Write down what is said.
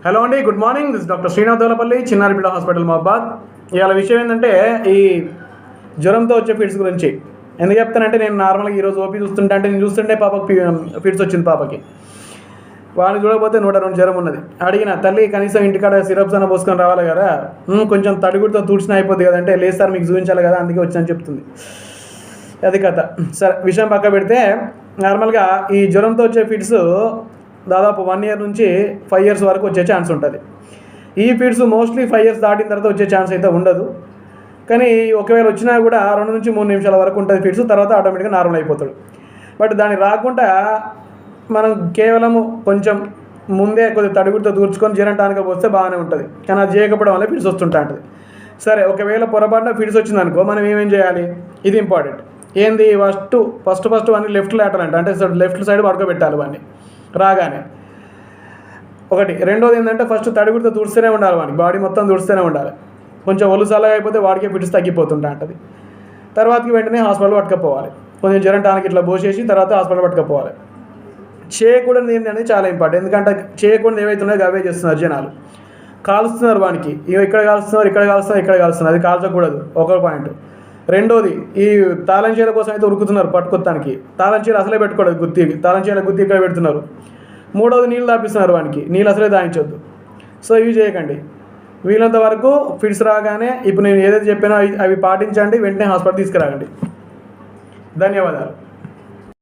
Hello అండి, good morning. This doctor Srinath Dolapalli, Chinnaripeta hospital Mahabad. ఇవాళ విషయం ఏంటంటే ఈ జ్వరంతో వచ్చే ఫిట్స్ గురించి. ఎందుకు చెప్తానంటే నేను నార్మల్గా ఈరోజు ఓపీ చూస్తుంటే నేను చూస్తుంటే పాపకి ఫిట్స్ వచ్చింది. పాపకి వాడిని చూడకపోతే 102 జ్వరం ఉన్నది. అడిగిన తల్లి కనీసం ఇంటికాడ సిరప్స్ అన్న పోసుకొని రావాలి కదా, కొంచెం తడిగుడితో తుడిచినా అయిపోద్ది కదంటే లేదు సార్ మీకు చూపించాలి కదా అందుకే వచ్చాను చెప్తుంది. అది కథ. సరే విషయం పక్క పెడితే నార్మల్గా ఈ జ్వరంతో వచ్చే ఫిట్స్ దాదాపు 1 year నుంచి 5 years వరకు వచ్చే ఛాన్స్ ఉంటుంది. ఈ ఫిట్స్ మోస్ట్లీ 5 years దాటిన తర్వాత వచ్చే ఛాన్స్ అయితే ఉండదు. కానీ ఒకవేళ వచ్చినా కూడా 2 నుంచి 3 నిమిషాల వరకు ఉంటుంది ఫిట్స్, తర్వాత ఆటోమేటిక్గా నార్మల్ అయిపోతాడు. బట్ దాన్ని రాకుండా మనం కేవలము కొంచెం ముందే కొద్దిగా తడిగుడితో దూర్చుకొని జ్వరంటానికి వస్తే బాగానే ఉంటుంది. కానీ అది చేయకపోవడం వల్ల ఫిట్స్ వస్తుంటుంది. సరే ఒకవేళ పొరపాటున ఫిట్స్ వచ్చిందనుకో మనం ఏమేం చేయాలి, ఇది ఇంపార్టెంట్. ఏంది ఫస్ట్ వాడిని లెఫ్ట్ లాటరల్ అంటే లెఫ్ట్ సైడ్ పడుకోబెట్టాలి వాడిని రాగానే. ఒకటి. రెండోది ఏంటంటే ఫస్ట్ తడిగుడితో తుడిస్తూనే ఉండాలి, వాడిని బాడీ మొత్తం తుడిస్తూనే ఉండాలి. కొంచెం ఒలుసాలగా అయిపోతే వాడికే ఫిట్స్ తగ్గిపోతుంటుంది. తర్వాతకి వెంటనే హాస్పిటల్ పట్టుకపోవాలి. కొంచెం జ్వరంటానికి ఇట్లా పోసేసి తర్వాత హాస్పిటల్ పట్టుకపోవాలి. చేయకూడదు ఏంటనేది చాలా ఇంపార్టెంట్. ఎందుకంటే చేయకూడదు ఏవైతున్నాయో అవే చేస్తున్నారు జనాలు. కాలుస్తున్నారు వానికి, ఇక్కడ కాలుస్తున్నారు ఇక్కడ కాలుస్తున్నారు, అది కాల్చకూడదు ఒక పాయింట్. రెండోది ఈ తాళం చీర కోసం అయితే ఉరుకుతున్నారు పట్టుకొత్తానికి. తాళం చీర అసలే పెట్టుకోవద్దు, గుత్తికి తాళం చీర గుత్తి ఇక్కడ పెడుతున్నారు. మూడోది నీళ్ళు తాపిస్తున్నారు వానికి, నీళ్ళు అసలే దాయించొద్దు. సో ఇవి చేయకండి. వీలంత వరకు ఫిట్స్ రాగానే ఇప్పుడు నేను ఏదైతే చెప్పానో అవి పాటించండి, వెంటనే హాస్పిటల్ తీసుకురాకండి. ధన్యవాదాలు.